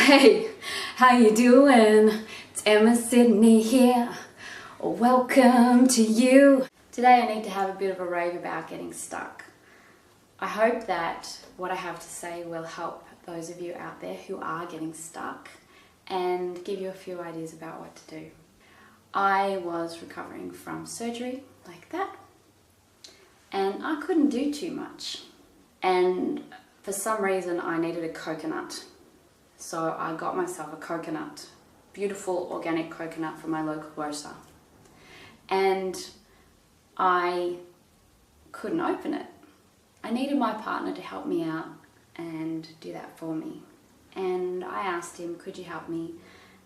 Hey, how you doing? It's Emma Sidney here. Welcome to you. Today I need to have a bit of a rave about getting stuck. I hope that what I have to say will help those of you out there who are getting stuck and give you a few ideas about what to do. I was recovering from surgery like that, and I couldn't do too much. And for some reason I needed a coconut. So I got myself a coconut, beautiful organic coconut from my local grocer. And I couldn't open it. I needed my partner to help me out and do that for me. And I asked him, could you help me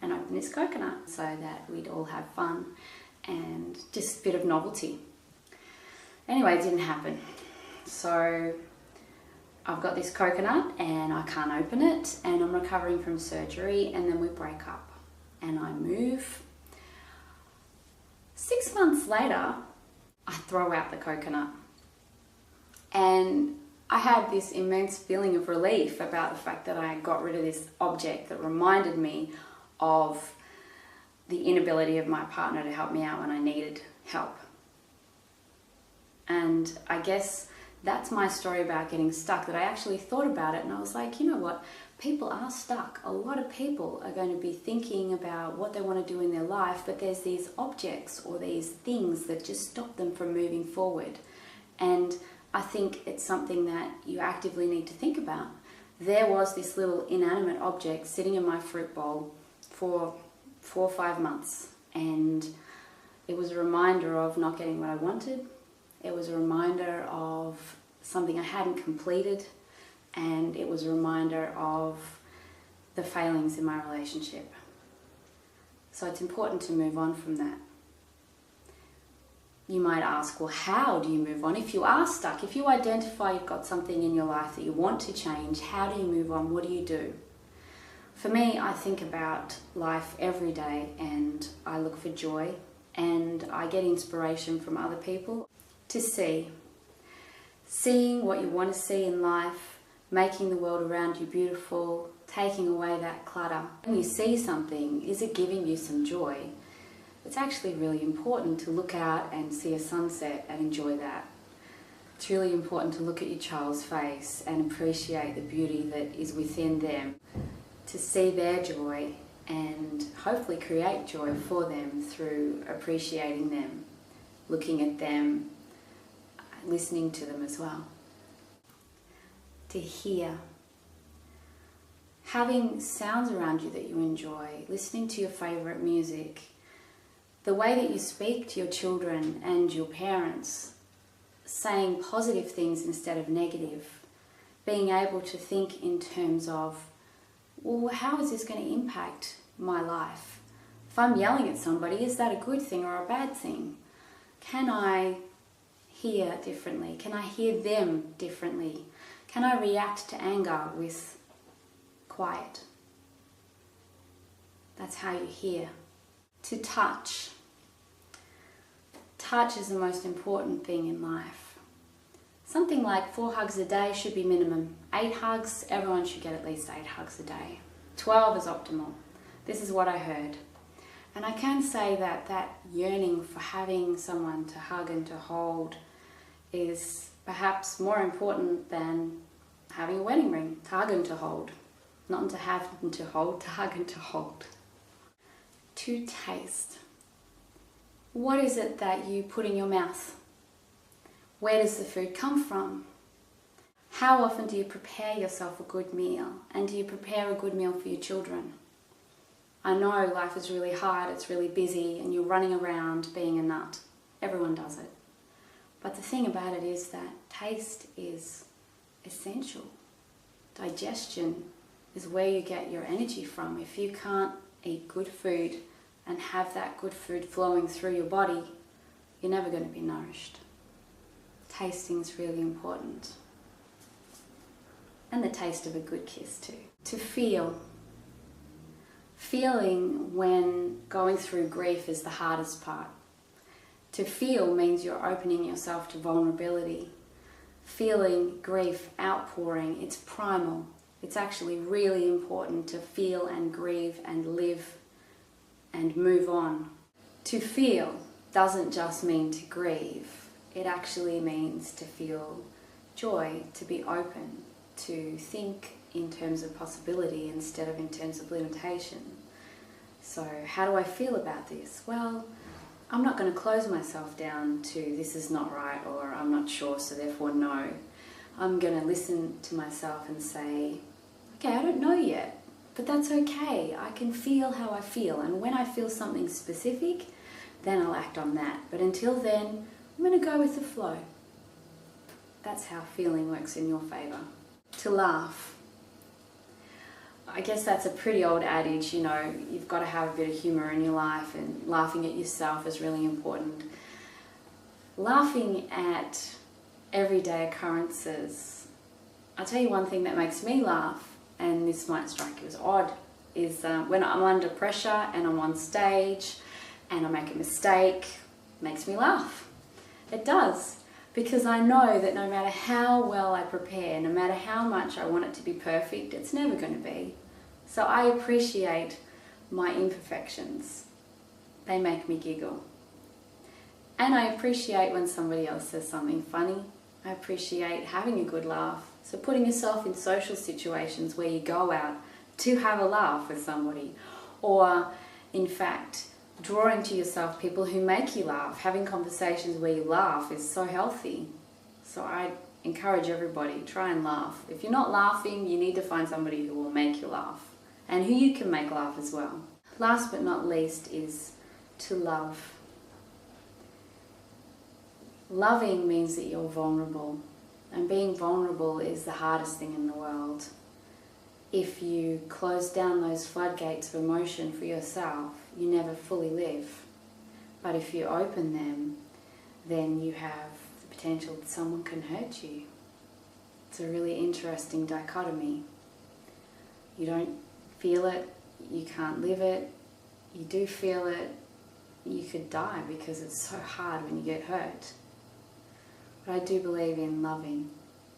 and open this coconut so that we'd all have fun and just a bit of novelty. Anyway, it didn't happen. So I've got this coconut and I can't open it, and I'm recovering from surgery, and then we break up and I move. 6 months later, I throw out the coconut, and I had this immense feeling of relief about the fact that I got rid of this object that reminded me of the inability of my partner to help me out when I needed help. And I guess that's my story about getting stuck, that I actually thought about it and I was like, you know what, people are stuck. A lot of people are going to be thinking about what they want to do in their life, but there's these objects or these things that just stop them from moving forward. And I think it's something that you actively need to think about. There was this little inanimate object sitting in my fruit bowl for 4 or 5 months, and it was a reminder of not getting what I wanted. It was a reminder of something I hadn't completed, and it was a reminder of the failings in my relationship. So it's important to move on from that. You might ask, well, how do you move on? If you are stuck, if you identify you've got something in your life that you want to change, how do you move on? What do you do? For me, I think about life every day and I look for joy, and I get inspiration from other people to seeing what you want to see in life, making the world around you beautiful, taking away that clutter. When you see something, is it giving you some joy? It's actually really important to look out and see a sunset and enjoy that. It's really important to look at your child's face and appreciate the beauty that is within them, to see their joy and hopefully create joy for them through appreciating them, looking at them, listening to them as well. To hear. Having sounds around you that you enjoy, listening to your favourite music, the way that you speak to your children and your parents, saying positive things instead of negative, being able to think in terms of, well, how is this going to impact my life? If I'm yelling at somebody, is that a good thing or a bad thing? Can I hear differently? Can I hear them differently? Can I react to anger with quiet? That's how you hear. To touch. Touch is the most important thing in life. Something like 4 hugs a day should be minimum. 8 hugs, everyone should get at least 8 hugs a day. 12 is optimal. This is what I heard. And I can say that that yearning for having someone to hug and to hold is perhaps more important than having a wedding ring. To hug and to hold. Not to have and to hold, to hug and to hold. To taste. What is it that you put in your mouth? Where does the food come from? How often do you prepare yourself a good meal? And do you prepare a good meal for your children? I know life is really hard, it's really busy, and you're running around being a nut. Everyone does it. But the thing about it is that taste is essential. Digestion is where you get your energy from. If you can't eat good food and have that good food flowing through your body, you're never going to be nourished. Tasting is really important. And the taste of a good kiss too. To feel. Feeling when going through grief is the hardest part. To feel means you're opening yourself to vulnerability. Feeling grief outpouring, it's primal. It's actually really important to feel and grieve and live and move on. To feel doesn't just mean to grieve. It actually means to feel joy, to be open, to think in terms of possibility instead of in terms of limitation. So how do I feel about this? Well, I'm not going to close myself down to this is not right or I'm not sure so therefore no. I'm going to listen to myself and say, okay, I don't know yet, but that's okay. I can feel how I feel, and when I feel something specific, then I'll act on that. But until then, I'm going to go with the flow. That's how feeling works in your favour. To laugh. I guess that's a pretty old adage, you know, you've got to have a bit of humour in your life, and laughing at yourself is really important. Laughing at everyday occurrences. I'll tell you one thing that makes me laugh, and this might strike you as odd, is when I'm under pressure and I'm on stage and I make a mistake, it makes me laugh. It does, because I know that no matter how well I prepare, no matter how much I want it to be perfect, it's never going to be. So I appreciate my imperfections. They make me giggle. And I appreciate when somebody else says something funny. I appreciate having a good laugh. So putting yourself in social situations where you go out to have a laugh with somebody, or in fact, drawing to yourself people who make you laugh, having conversations where you laugh is so healthy. So I encourage everybody, try and laugh. If you're not laughing, you need to find somebody who will make you laugh and who you can make laugh as well. Last but not least is to love. Loving means that you're vulnerable, and being vulnerable is the hardest thing in the world. If you close down those floodgates of emotion for yourself, you never fully live. But if you open them, then you have the potential that someone can hurt you. It's a really interesting dichotomy. You don't feel it, you can't live it. You do feel it, you could die because it's so hard when you get hurt. But I do believe in loving,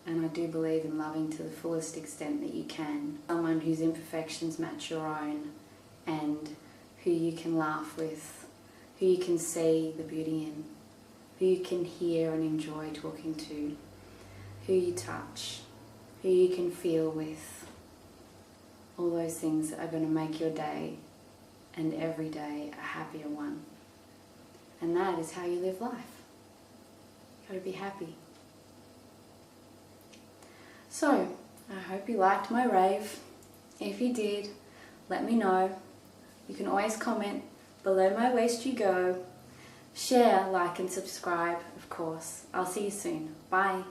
and I do believe in loving to the fullest extent that you can. Someone whose imperfections match your own, and who you can laugh with, who you can see the beauty in, who you can hear and enjoy talking to, who you touch, who you can feel with. All those things are going to make your day and every day a happier one. And that is how you live life. Got to be happy. So, I hope you liked my rave. If you did, let me know. You can always comment below my waist you go. Share, like and subscribe, of course. I'll see you soon. Bye.